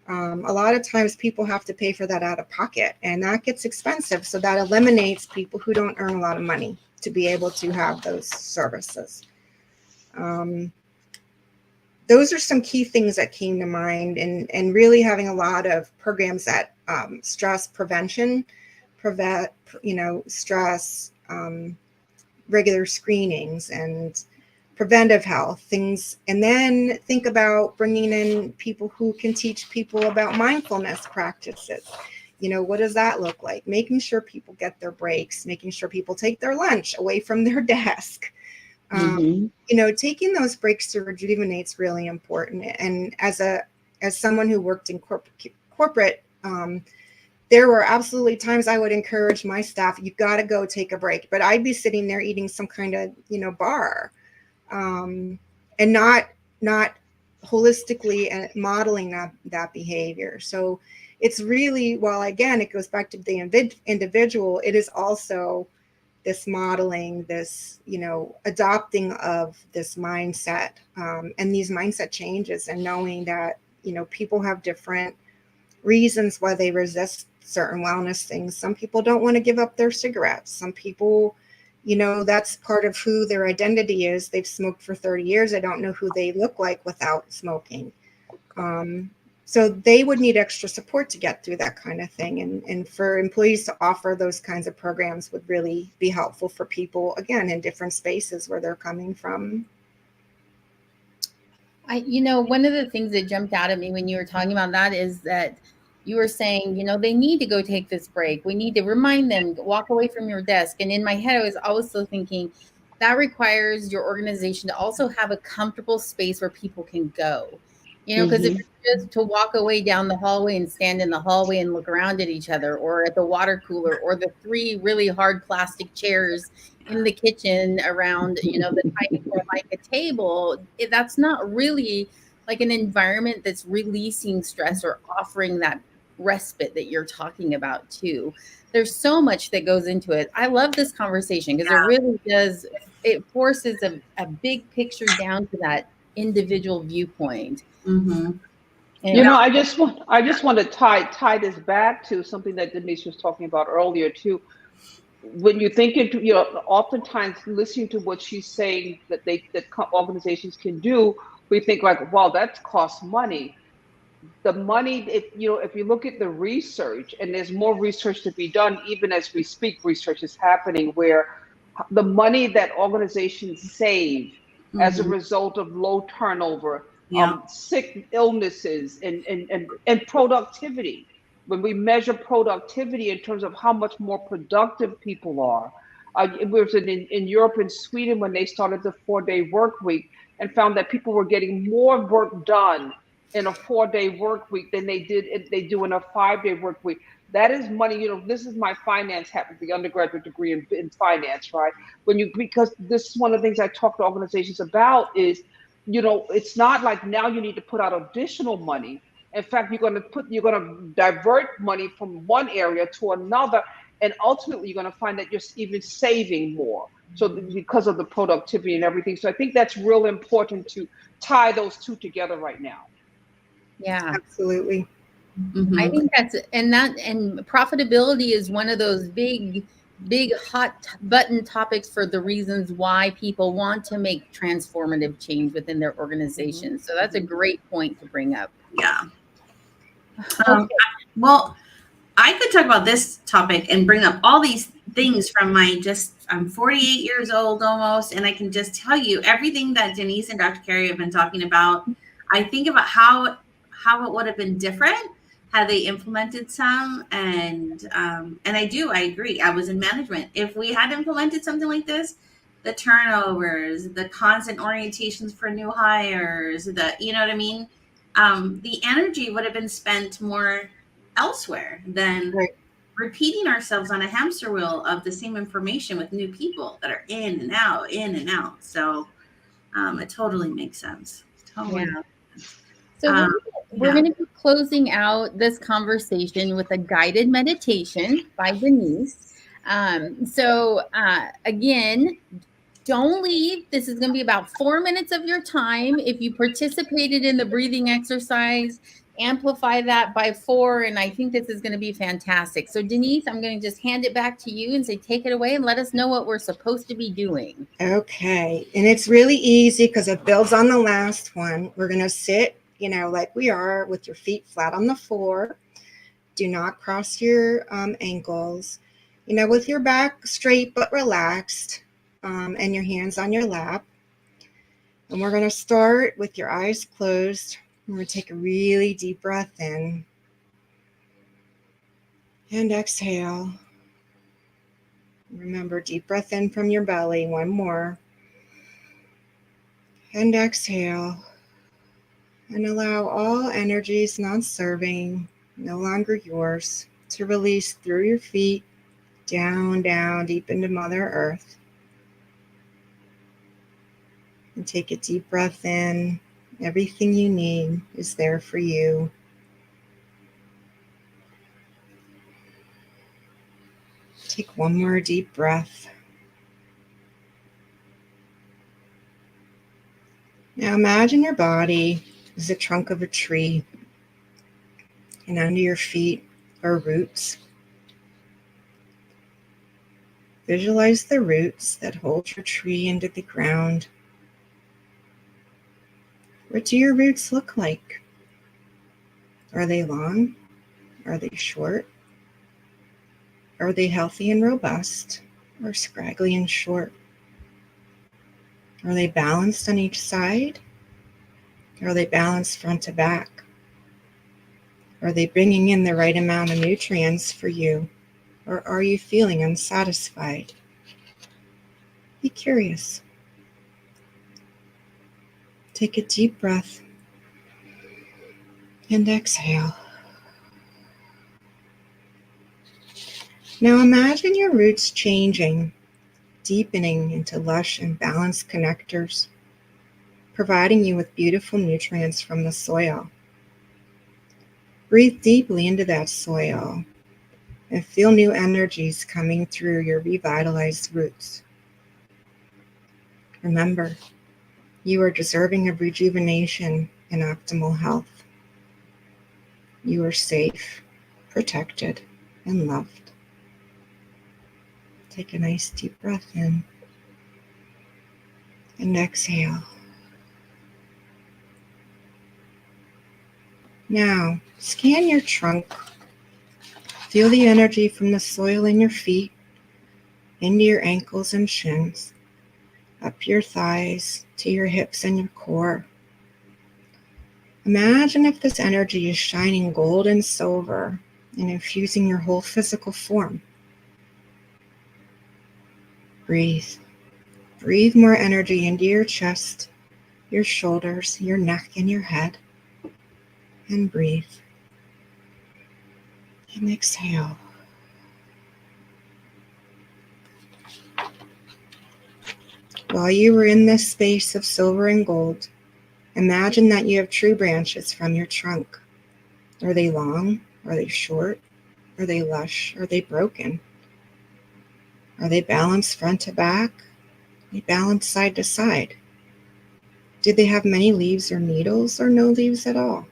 A lot of times people have to pay for that out of pocket, and that gets expensive. So that eliminates people who don't earn a lot of money to be able to have those services. Those are some key things that came to mind, and really having a lot of programs that stress prevention, stress, regular screenings and preventive health things. And then think about bringing in people who can teach people about mindfulness practices. What does that look like? Making sure people get their breaks, making sure people take their lunch away from their desk. Taking those breaks to rejuvenate is really important. And as someone who worked in corporate, there were absolutely times I would encourage my staff, you've got to go take a break. But I'd be sitting there eating some kind of, bar, and not holistically modeling that behavior. So it's really, while again, it goes back to the individual, it is also this modeling, this, adopting of this mindset, and these mindset changes, and knowing that, people have different reasons why they resist certain wellness things. Some people don't want to give up their cigarettes. Some people, that's part of who their identity is. They've smoked for 30 years. I don't know who they look like without smoking. So they would need extra support to get through that kind of thing. And for employees to offer those kinds of programs would really be helpful for people, again, in different spaces where they're coming from. One of the things that jumped out at me when you were talking about that is that you were saying, they need to go take this break. We need to remind them, walk away from your desk. And in my head, I was also thinking that requires your organization to also have a comfortable space where people can go. Because if it's just to walk away down the hallway and stand in the hallway and look around at each other, or at the water cooler, or the 3 really hard plastic chairs in the kitchen around, the tiny Formica table, that's not really like an environment that's releasing stress or offering that respite that you're talking about too. There's so much that goes into it. I love this conversation because it really does, it forces a big picture down to that individual viewpoint. I just want to tie this back to something that Denise was talking about earlier too. When you think into, oftentimes listening to what she's saying that organizations can do, we think like, wow, that costs money. The money, if you look at the research, and there's more research to be done, even as we speak, research is happening where the money that organizations save as a result of low turnover, sick illnesses, and productivity. When we measure productivity in terms of how much more productive people are, it was in Europe and Sweden when they started the 4-day work week and found that people were getting more work done in a 4-day work week than they do in a 5-day work week. That is money. This is my finance hat with the undergraduate degree in finance, right? Because this is one of the things I talk to organizations about is it's not like now you need to put out additional money. In fact, you're going to divert money from one area to another, and ultimately you're going to find that you're even saving more. So because of the productivity and everything. So I think that's real important to tie those two together right now. Yeah. Absolutely. I think and profitability is one of those big hot button topics for the reasons why people want to make transformative change within their organization. So that's a great point to bring up. Yeah. Okay. Well, I could talk about this topic and bring up all these things from I'm 48 years old almost, and I can just tell you everything that Denise and Dr. Carrie have been talking about. I think about how it would have been different had they implemented some, and I agree. I was in management. If we had implemented something like this, the turnovers, the constant orientations for new hires, you know what I mean? The energy would have been spent more elsewhere than repeating ourselves on a hamster wheel of the same information with new people that are in and out. So it totally makes sense. Totally. Yeah. So we're going to be closing out this conversation with a guided meditation by Denise. Again, don't leave. This is going to be about 4 minutes of your time. If you participated in the breathing exercise, amplify that by 4. And I think this is going to be fantastic. So Denise, I'm going to just hand it back to you and say, take it away and let us know what we're supposed to be doing. Okay. And it's really easy because it builds on the last one. We're going to sit, like we are, with your feet flat on the floor. Do not cross your ankles, with your back straight but relaxed, and your hands on your lap. And we're going to start with your eyes closed. We're going to take a really deep breath in and exhale. Remember, deep breath in from your belly. One more. And exhale. And allow all energies non-serving, no longer yours, to release through your feet, down, deep into Mother Earth. And take a deep breath in. Everything you need is there for you. Take one more deep breath. Now imagine your body is the trunk of a tree, and under your feet are roots. Visualize the roots that hold your tree into the ground. What do your roots look like? Are they long? Are they short? Are they healthy and robust, or scraggly and short? Are they balanced on each side? Are they balanced front to back? Are they bringing in the right amount of nutrients for you? Or are you feeling unsatisfied? Be curious. Take a deep breath and exhale. Now imagine your roots changing, deepening into lush and balanced connectors, providing you with beautiful nutrients from the soil. Breathe deeply into that soil and feel new energies coming through your revitalized roots. Remember, you are deserving of rejuvenation and optimal health. You are safe, protected, and loved. Take a nice deep breath in and exhale. Now, scan your trunk. Feel the energy from the soil in your feet, into your ankles and shins, up your thighs, to your hips and your core. Imagine if this energy is shining gold and silver and infusing your whole physical form. Breathe. Breathe more energy into your chest, your shoulders, your neck, and your head. And breathe. And exhale. While you were in this space of silver and gold, Imagine that you have tree branches from your trunk. Are they long? Are they short? Are they lush? Are they broken? Are they balanced front to back? Are they balanced side to side? Do they have many leaves or needles or no leaves at all?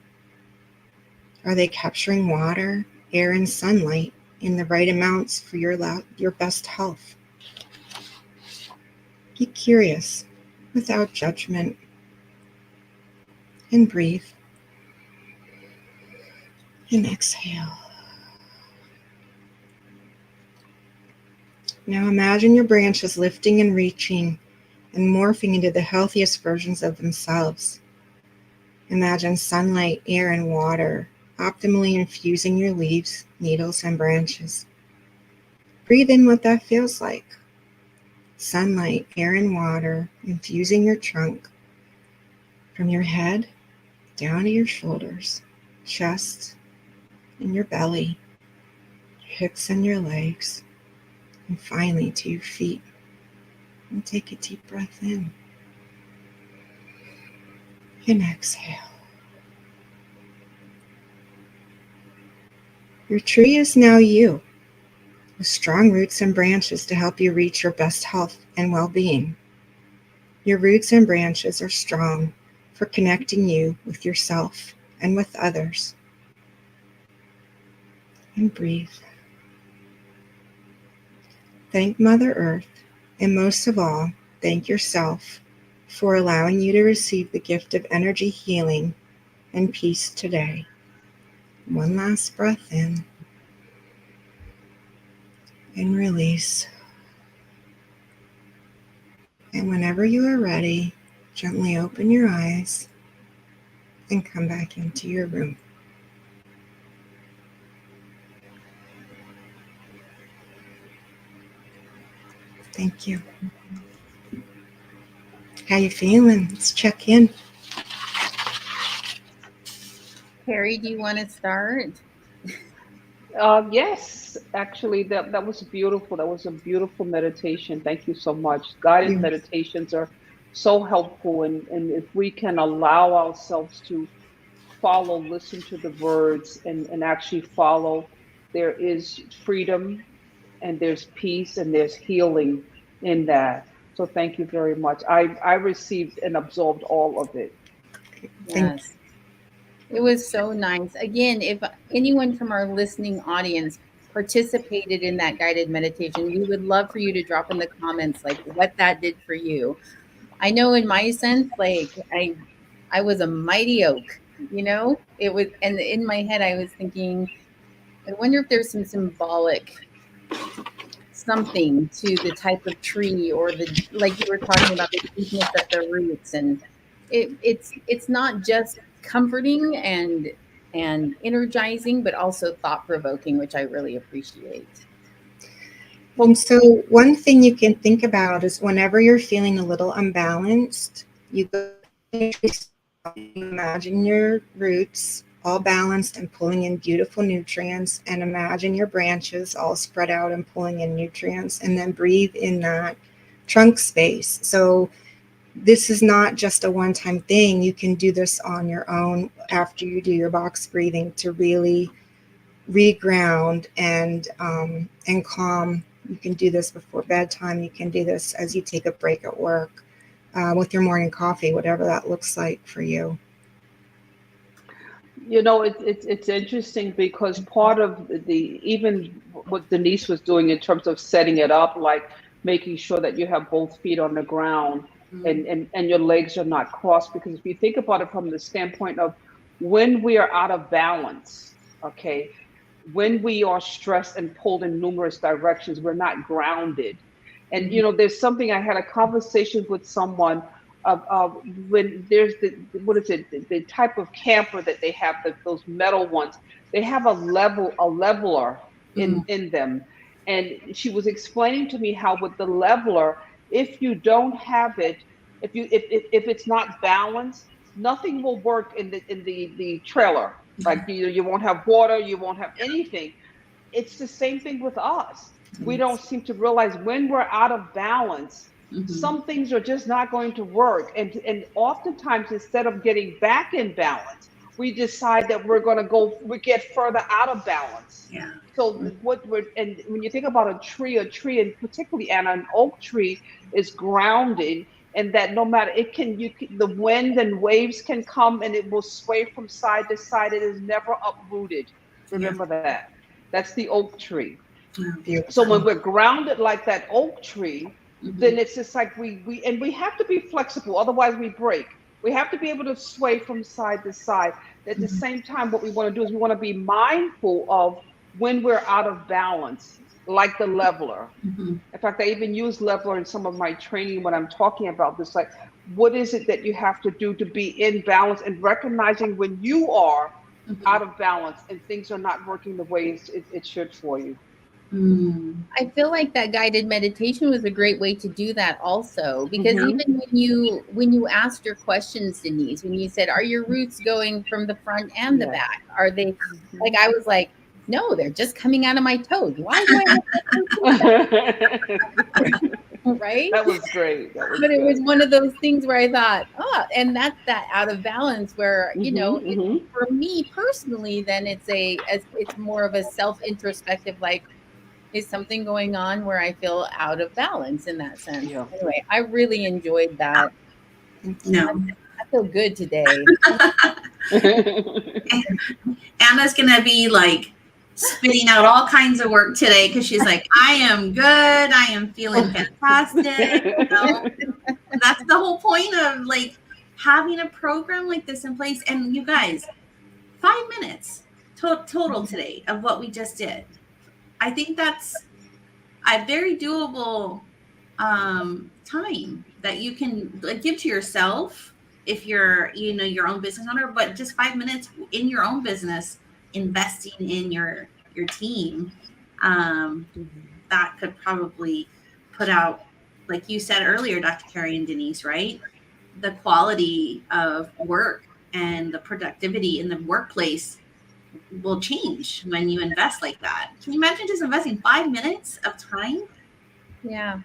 Are they capturing water, air, and sunlight in the right amounts for your best health? Be curious without judgment and breathe and exhale. Now imagine your branches lifting and reaching and morphing into the healthiest versions of themselves. Imagine sunlight, air, and water optimally infusing your leaves, needles, and branches. Breathe in what that feels like. Sunlight, air, and water infusing your trunk from your head down to your shoulders, chest, and your belly, your hips and your legs, and finally to your feet. And take a deep breath in and exhale. Your tree is now you, with strong roots and branches to help you reach your best health and well-being. Your roots and branches are strong for connecting you with yourself and with others. And breathe. Thank Mother Earth, and most of all, thank yourself for allowing you to receive the gift of energy healing and peace today. One last breath in and release. And whenever you are ready, gently open your eyes and come back into your room. Thank you. How you feeling? Let's check in. Carrie, do you want to start? Yes, actually, that was beautiful. That was a beautiful meditation. Thank you so much. Guided meditations are so helpful, and if we can allow ourselves to follow, listen to the words, and actually follow, there is freedom, and there's peace, and there's healing in that. So thank you very much. I received and absorbed all of it. Yes. It was so nice. Again, if anyone from our listening audience participated in that guided meditation, we would love for you to drop in the comments like what that did for you. I know in my sense, like I was a mighty oak, it was, and in my head I was thinking, I wonder if there's some symbolic something to the type of tree, or the, like you were talking about, the deepness of the roots, and it's not just comforting and energizing, but also thought-provoking, which I really appreciate. And so one thing you can think about is whenever you're feeling a little unbalanced, you go, imagine your roots all balanced and pulling in beautiful nutrients, and imagine your branches all spread out and pulling in nutrients, and then breathe in that trunk space. So this is not just a one-time thing. You can do this on your own after you do your box breathing to really reground and calm. You can do this before bedtime. You can do this as you take a break at work, with your morning coffee, whatever that looks like for you. It's interesting because part of even what Denise was doing in terms of setting it up, like making sure that you have both feet on the ground, and your legs are not crossed, because if you think about it from the standpoint of when we are out of balance, okay, when we are stressed and pulled in numerous directions, we're not grounded. And there's something, I had a conversation with someone of when there's the type of camper that they have, those metal ones, they have a leveler in them. And she was explaining to me how with the leveler, if you don't have it, if it's not balanced, nothing will work in the trailer. Like you won't have water, you won't have anything. It's the same thing with us. We don't seem to realize when we're out of balance, some things are just not going to work. And oftentimes, instead of getting back in balance, we decide that we get further out of balance. Yeah. So and when you think about a tree, and particularly an oak tree is grounded, and that no matter the wind and waves can come and it will sway from side to side. It is never uprooted. Remember that. That's the oak tree. Yeah. So when we're grounded like that oak tree, then it's just like we have to be flexible, otherwise we break. We have to be able to sway from side to side. At the same time, what we want to do is we want to be mindful of when we're out of balance, like the leveler. In fact, I even use leveler in some of my training when I'm talking about this. Like, what is it that you have to do to be in balance, and recognizing when you are out of balance and things are not working the way it should for you. I feel like that guided meditation was a great way to do that also, because even when you asked your questions, Denise, when you said, are your roots going from the front and the back? Are they like, I was like, no, they're just coming out of my toes. Why do I have right? That was great. But it was one of those things where I thought, and that's that out of balance where, you know, for me personally, then it's more of a self-introspective, like, is something going on where I feel out of balance in that sense? Yeah. Anyway, I really enjoyed that. No. I feel good today. Anna's going to be like spitting out all kinds of work today because she's like, I am good. I am feeling fantastic. You know? That's the whole point of like having a program like this in place. And you guys, 5 minutes total today of what we just did. I think that's a very doable time that you can give to yourself if you're, your own business owner, but just 5 minutes in your own business, investing in your team, that could probably put out, like you said earlier, Dr. Carrie and Denise, right? The quality of work and the productivity in the workplace will change when you invest like that. Can you imagine just investing 5 minutes of time? Yeah.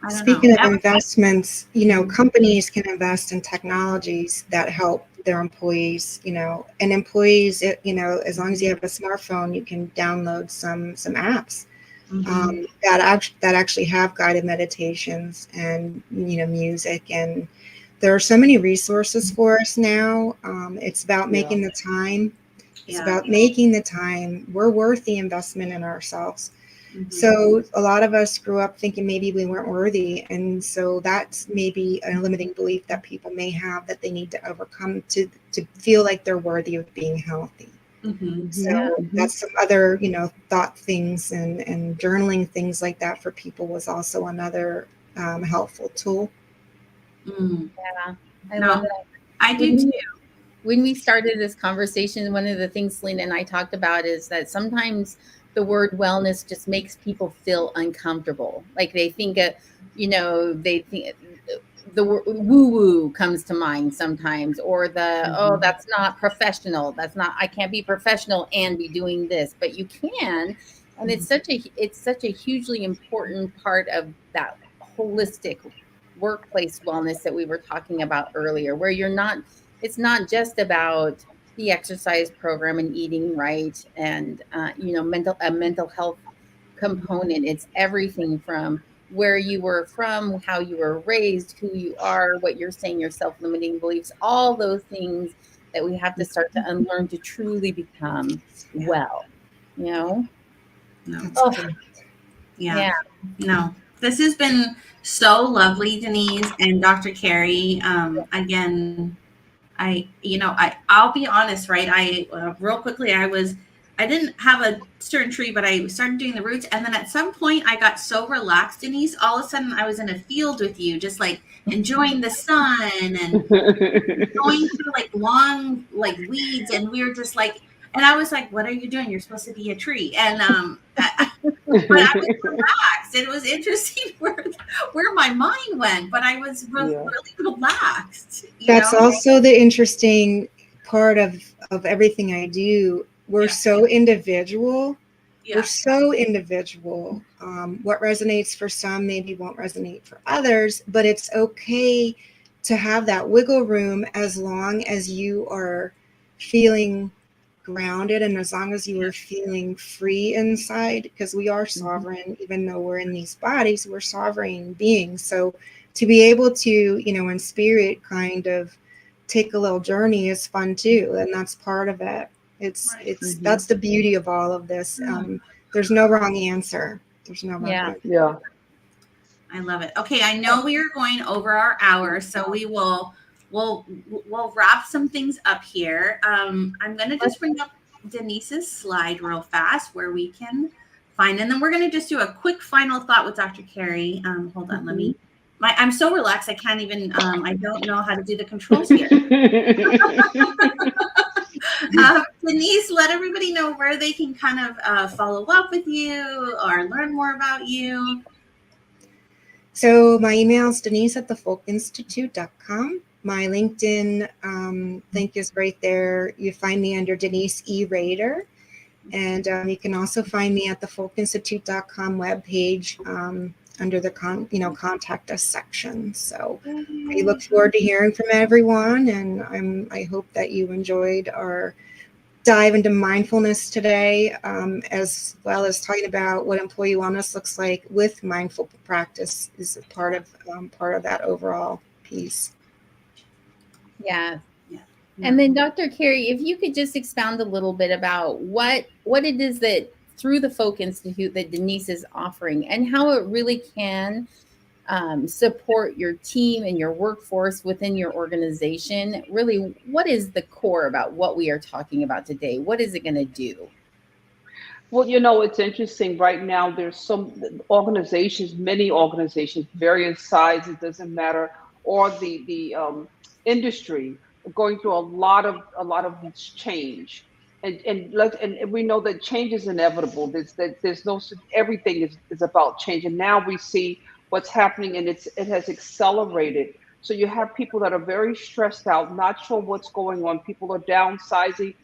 Speaking of investments, companies can invest in technologies that help their employees, and employees, as long as you have a smartphone, you can download some apps that actually have guided meditations and, music. And there are so many resources for us now. It's about making the time. It's about making the time. We're worth the investment in ourselves. So a lot of us grew up thinking maybe we weren't worthy. And so that's maybe a limiting belief that people may have that they need to overcome to feel like they're worthy of being healthy. So that's some other, thought things and journaling things like that for people was also another helpful tool. Yeah, I love that. I do too. When we started this conversation, one of the things Selena and I talked about is that sometimes the word wellness just makes people feel uncomfortable. Like they think, they think the word woo-woo comes to mind sometimes, or that's not professional. I can't be professional and be doing this, but you can. And it's such a hugely important part of that holistic workplace wellness that we were talking about earlier, where it's not just about the exercise program and eating right and mental health component. It's everything from where you were from, how you were raised, who you are, what you're saying, your self-limiting beliefs, all those things that we have to start to unlearn to truly become well. No. No. This has been so lovely, Denise and Dr. Carrie. Again, I'll be honest, right? Real quickly, I didn't have a certain tree, but I started doing the roots. And then at some point I got so relaxed, Denise, all of a sudden I was in a field with you, just like enjoying the sun and going through like long, like weeds. And we were just like, and I was like, what are you doing? You're supposed to be a tree. And, but I was relaxed. It was interesting where my mind went, but I was really relaxed. That's also the interesting part of everything I do. We're so individual. We're so individual. What resonates for some maybe won't resonate for others, but it's okay to have that wiggle room as long as you are feeling grounded and as long as you are feeling free inside, because we are sovereign. Even though we're in these bodies, we're sovereign beings. So to be able to, you know, in spirit kind of take a little journey is fun too, and that's part of it. It's that's the beauty of all of this. There's no wrong answer. There's no wrong answer. Yeah. I love it. Okay, I know we are going over our hour, so we'll wrap some things up here. I'm going to just bring up Denise's slide real fast where we can find, and then we're going to just do a quick final thought with Dr. Carrie. Hold on, let me. I'm so relaxed. I can't even. I don't know how to do the controls here. Denise, let everybody know where they can kind of follow up with you or learn more about you. So my email is denise@thefolkeinstitute.com. My LinkedIn link is right there. You find me under Denise E. Rader. And you can also find me at the folkeinstitute.com webpage under the contact us section. So I look forward to hearing from everyone, and I hope that you enjoyed our dive into mindfulness today, as well as talking about what employee wellness looks like with mindful practice is a part of that overall piece. Yeah. And then Dr. Carrie, if you could just expound a little bit about what it is that through the Folke Institute that Denise is offering and how it really can support your team and your workforce within your organization. Really, what is the core about what we are talking about today? What is it going to do? Well, you know, it's interesting right now. There's some organizations, many organizations, various sizes, doesn't matter, or the industry going through a lot of change, and we know that change is inevitable. There's no, everything is about change, and now we see what's happening, and it has accelerated. So you have people that are very stressed out, not sure what's going on. People are downsizing,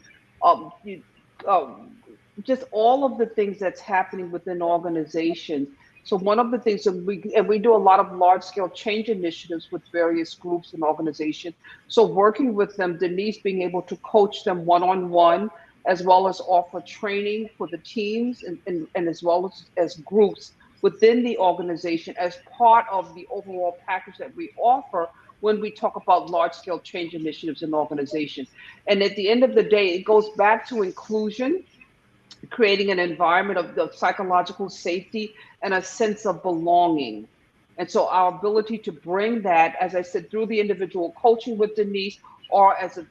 just all of the things that's happening within organizations. So one of the things that we do a lot of large scale change initiatives with various groups and organizations. So working with them, Denise being able to coach them one-on-one, as well as offer training for the teams and as well as groups within the organization as part of the overall package that we offer when we talk about large scale change initiatives in organizations. And at the end of the day, it goes back to inclusion, creating an environment of psychological safety and a sense of belonging. And so our ability to bring that, as I said, through the individual coaching with Denise, or as a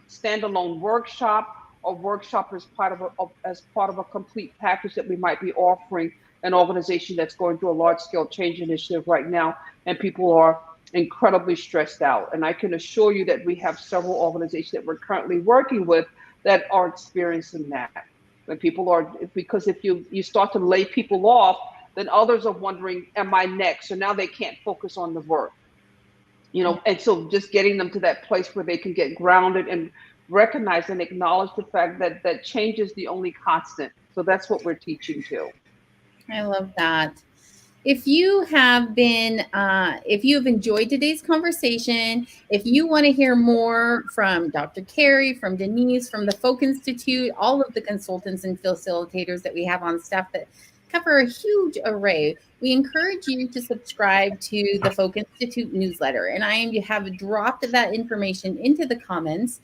standalone workshop, or workshop as part of a complete package that we might be offering an organization that's going through a large scale change initiative right now, and people are incredibly stressed out. And I can assure you that we have several organizations that we're currently working with that are experiencing that. When people are, because if you start to lay people off, then others are wondering, am I next? So now they can't focus on the work, you know. And so just getting them to that place where they can get grounded and recognize and acknowledge the fact that change is the only constant. So that's what we're teaching too. I love that. If you have enjoyed today's conversation, if you want to hear more from Dr. Carrie, from Denise, from the Folke Institute, all of the consultants and facilitators that we have on staff that cover a huge array, we encourage you to subscribe to the Folke Institute newsletter. And I have dropped that information into the comments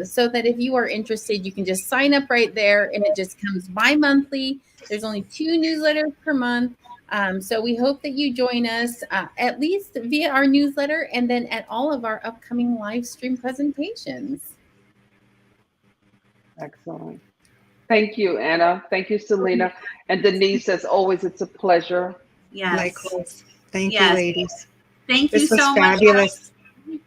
so that if you are interested, you can just sign up right there, and it just comes bi-monthly. There's only 2 newsletters per month. So we hope that you join us at least via our newsletter and then at all of our upcoming live stream presentations. Excellent. Thank you, Anna. Thank you, Selena. And Denise, as always, it's a pleasure. Yes. Likewise. Thank you, ladies. Thank you so much. Fabulous.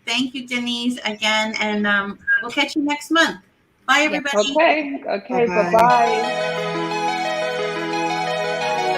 Thank you, Denise, again. And we'll catch you next month. Bye, everybody. Okay. Bye-bye.